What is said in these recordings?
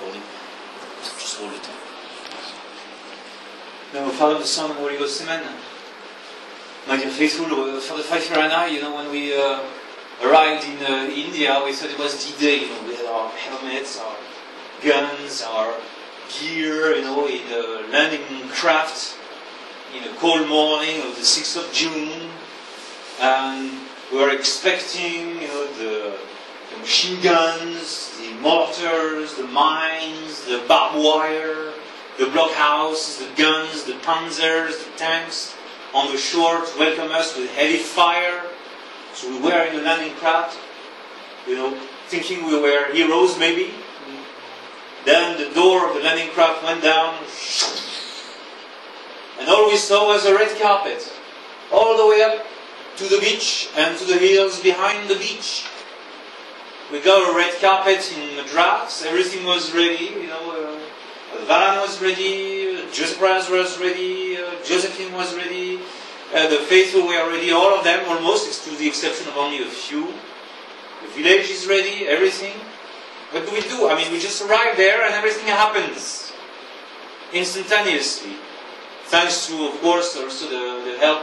recording. Just hold it. No, Father, the Son, and the Holy Ghost, amen. My dear faithful, for the 5 year and I, when we arrived in India, we thought it was D-Day. We had our helmets, our guns, our gear, in the landing craft, in a cold morning of the 6th of June, and we were expecting, the machine guns, the mortars, the mines, the barbed wire, the blockhouses, the guns, the panzers, the tanks on the shore to welcome us with heavy fire. So we were in the landing craft, thinking we were heroes maybe. Then the door of the landing craft went down, and all we saw was a red carpet, all the way up to the beach and to the hills behind the beach. We got a red carpet in Madras, everything was ready, the van was ready, Joseph was ready, Josephine was ready, the faithful were ready, all of them almost, to the exception of only a few. The village is ready, everything. What do? We just arrive there and everything happens instantaneously. Thanks to, of course, also the help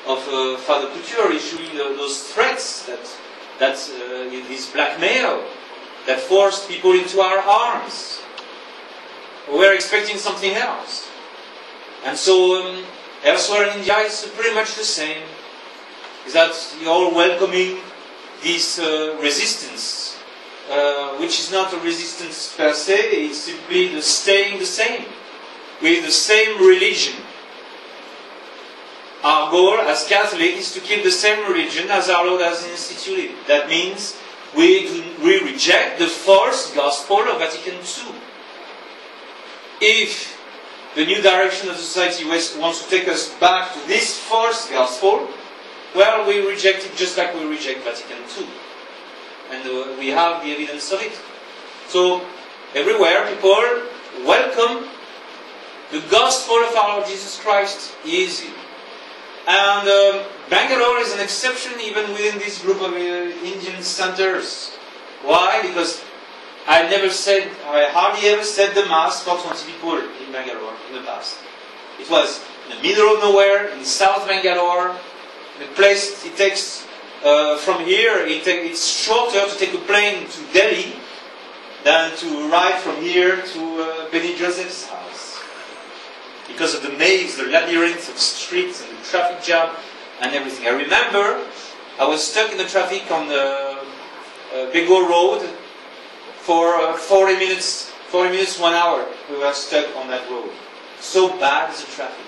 of Father Couture issuing those threats that his blackmail that forced people into our arms. We were expecting something else. And so elsewhere in India it's pretty much the same. Is that you're all welcoming this resistance, which is not a resistance per se, it's simply the staying the same, with the same religion. Our goal as Catholics is to keep the same religion as our Lord has instituted. That means we reject the false gospel of Vatican II. If the new direction of society wants to take us back to this false gospel, well, we reject it just like we reject Vatican II. And we have the evidence of it. So, everywhere people welcome the gospel of our Lord Jesus Christ easily. And Bangalore is an exception even within this group of Indian centers. Why? Because I hardly ever said the Mass for 20 people in Bangalore in the past. It was in the middle of nowhere, in South Bangalore, the place it takes from here, it's shorter to take a plane to Delhi than to ride from here to Benny Joseph's house. Because of the maze, the labyrinth of streets and the traffic jam and everything. I remember I was stuck in the traffic on the Bengal Road for 40 minutes, 1 hour. We were stuck on that road. So bad is the traffic.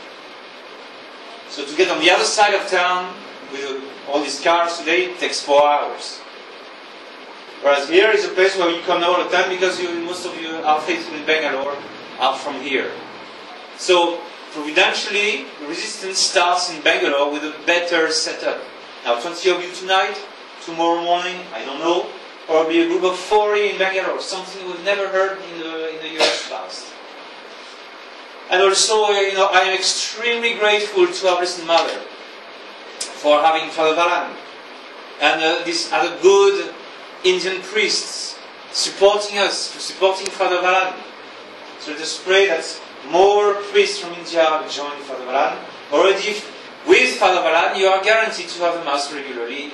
So to get on the other side of town with all these cars today, it takes 4 hours. Whereas here is a place where you come all the time because most of you are faithful in Bangalore are from here. So, providentially, the resistance starts in Bangalore with a better setup. Now, 20 of you tonight, tomorrow morning, I don't know, probably a group of 40 in Bangalore, something we've never heard in the years past. And also, I am extremely grateful to our Blessed Mother for having Father Valan and these other good Indian priests supporting us, supporting Father Valan. So let us pray that more priests from India join Father Valan. Already with Father Valan you are guaranteed to have a Mass regularly,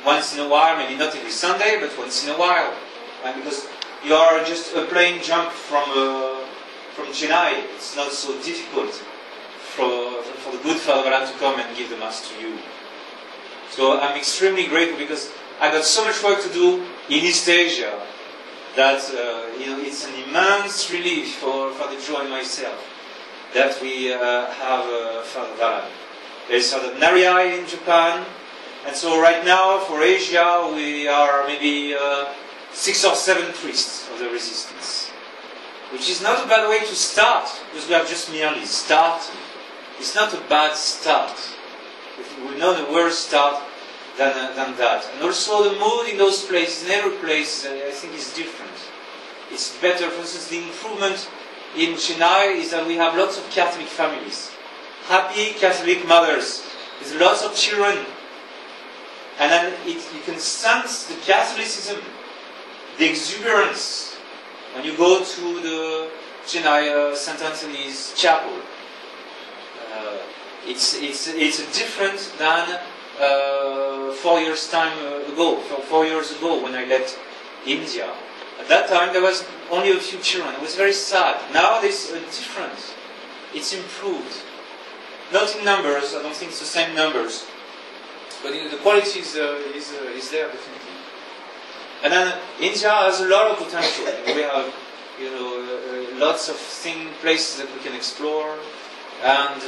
once in a while, maybe not every Sunday, but once in a while. And because you are just a plane jump from Chennai, it's not so difficult for the good Father Valan to come and give the Mass to you. So I'm extremely grateful because I got so much work to do in East Asia that it's an immense relief for Father Joe and myself that we have Father Valan. There is Father Nariai in Japan, and so right now for Asia we are maybe 6 or 7 priests of the resistance, which is not a bad way to start because we have just merely started. It's not a bad start. We know the worse start than that. And also the mood in those places, in every place, I think is different. It's better. For instance, the improvement in Chennai is that we have lots of Catholic families. Happy Catholic mothers with lots of children. And then you can sense the Catholicism, the exuberance, when you go to the Chennai St. Anthony's Chapel, it's different than 4 years time ago. 4 years ago, when I left India. At that time, there was only a few children. It was very sad. Now there's a difference. It's improved. Not in numbers. I don't think it's the same numbers, but the quality is there definitely. And then India has a lot of potential. We have, lots of places that we can explore. And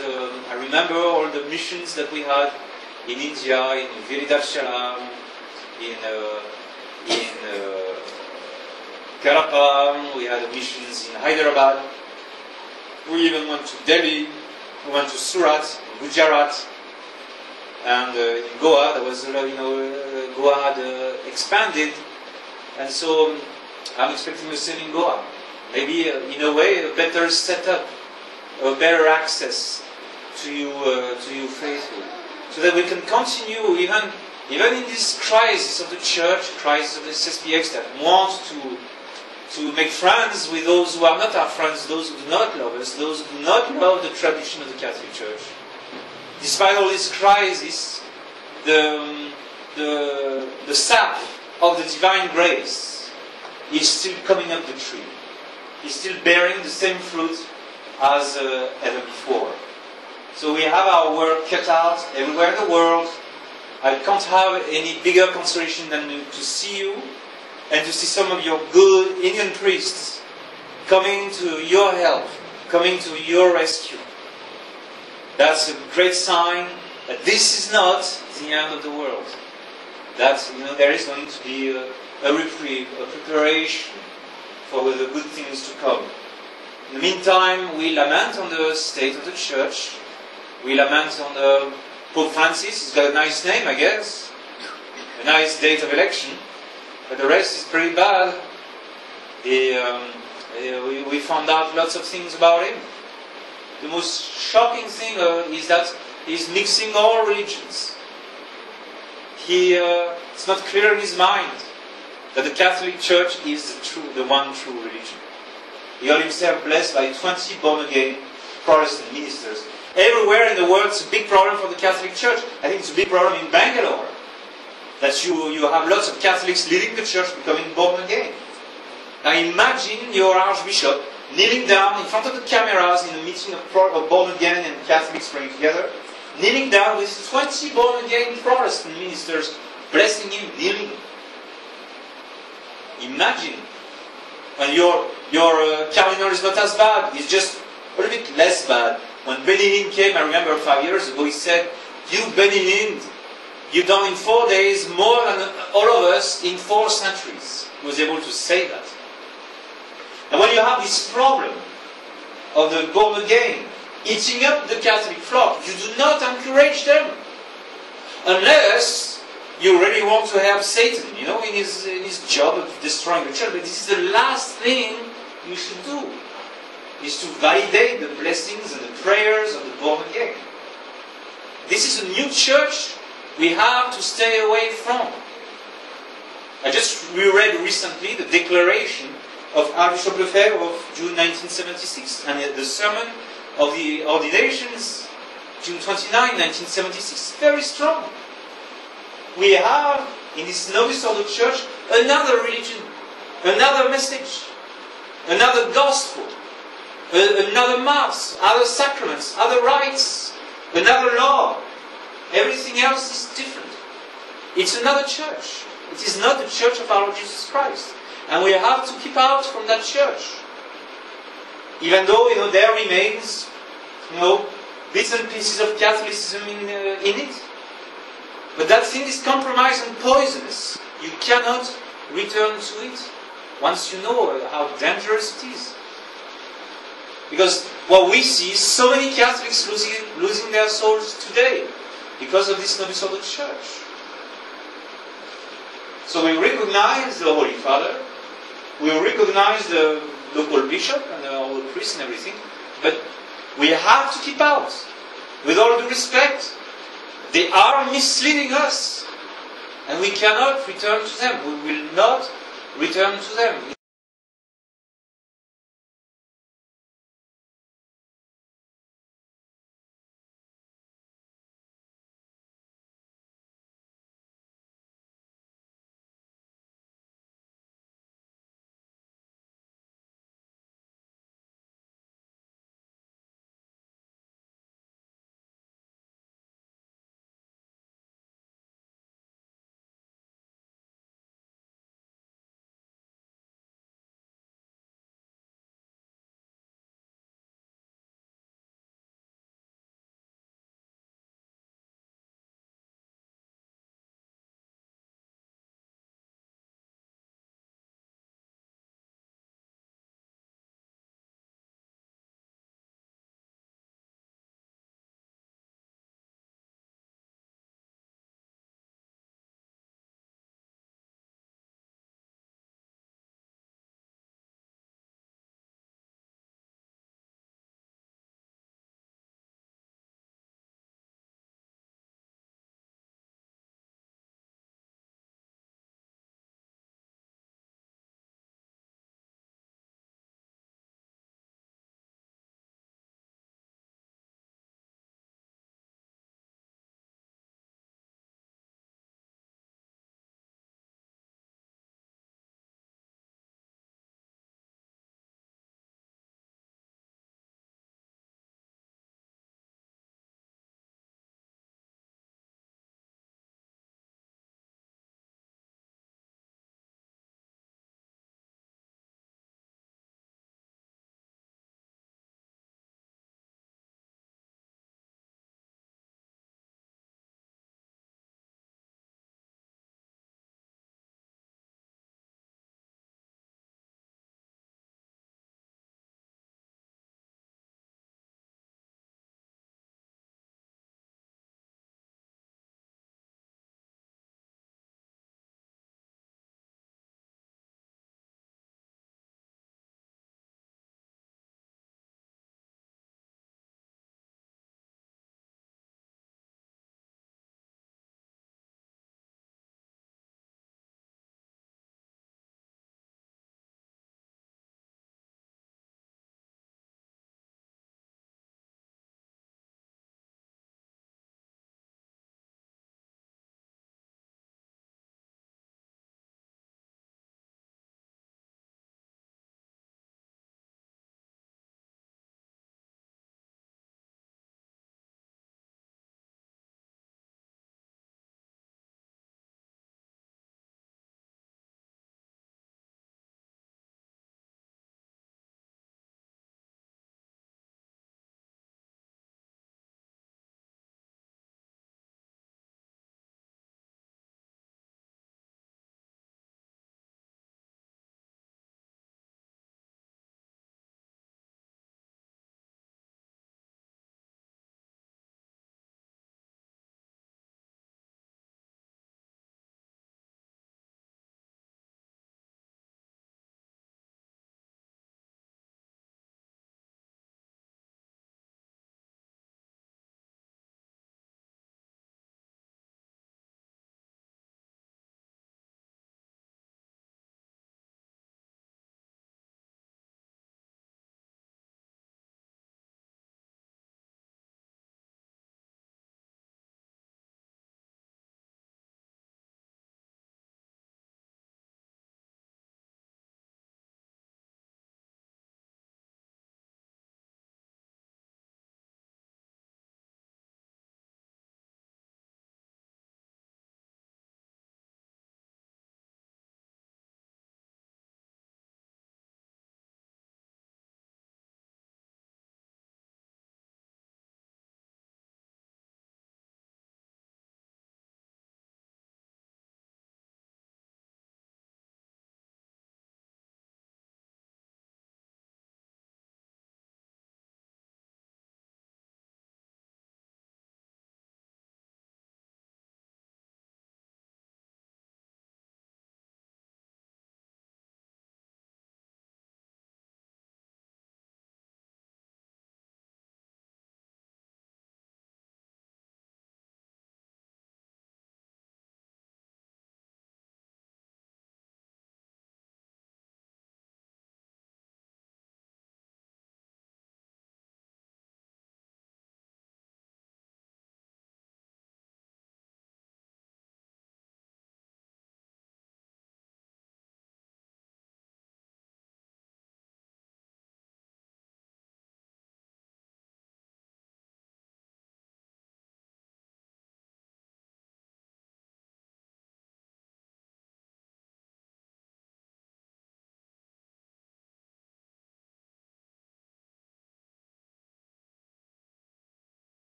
I remember all the missions that we had in India, in Viridhachalam, in Karapam, we had missions in Hyderabad. We even went to Delhi, we went to Surat, Gujarat, and in Goa, there was Goa had expanded, and so I'm expecting the same in Goa. Maybe in a way a better setup, a better access to you faithful, so that we can continue even in this crisis of the church, crisis of the SSPX, that want to make friends with those who are not our friends, those who do not love us, those who do not love the tradition of the Catholic Church. Despite all this crisis, the sap of the divine grace is still coming up the tree. It's still bearing the same fruit as ever before. So we have our work cut out everywhere in the world. I can't have any bigger consolation than to see you and to see some of your good Indian priests coming to your help, coming to your rescue. That's a great sign that this is not the end of the world. That there is going to be a reprieve, a preparation for the good things to come. In the meantime, we lament on the state of the Church. We lament on Pope Francis. He's got a nice name, I guess. A nice date of election. But the rest is pretty bad. We found out lots of things about him. The most shocking thing is that he's mixing all religions. It's not clear in his mind that the Catholic Church is the one true religion. He got himself blessed by 20 born-again Protestant ministers. Everywhere in the world, it's a big problem for the Catholic Church. I think it's a big problem in Bangalore, that you have lots of Catholics leaving the church, becoming born again. Now imagine your Archbishop kneeling down in front of the cameras in a meeting of born again and Catholics praying together, kneeling down with 20 born again Protestant ministers blessing him, kneeling. Imagine when your cardinal is not as bad, he's just a little bit less bad. When Benny came, I remember 5 years ago, he said, "You Benny, you've done in 4 days more than all of us in 4 centuries." He was able to say that. And when you have this problem of the born again eating up the Catholic flock, you do not encourage them. Unless you really want to help Satan, in his job of destroying the church. But this is the last thing you should do, is to validate the blessings and the prayers of the born again. This is a new church we have to stay away from. I just reread recently the declaration of Archbishop Lefebvre of June 1976 and the sermon of the ordinations June 29, 1976. Very strong. We have in this novice of the church another religion, another message, another gospel, another mass, other sacraments, other rites, another law. Everything else is different. It's another church. It is not the church of our Lord Jesus Christ. And we have to keep out from that church. Even though, there remains, bits and pieces of Catholicism in it. But that thing is compromised and poisonous. You cannot return to it once you know how dangerous it is. Because what we see is so many Catholics losing their souls today because of this novice of the church. So we recognize the Holy Father, we recognize the local bishop and all the priests and everything, but we have to keep out. With all due respect, they are misleading us, and we cannot return to them. We will not return to them.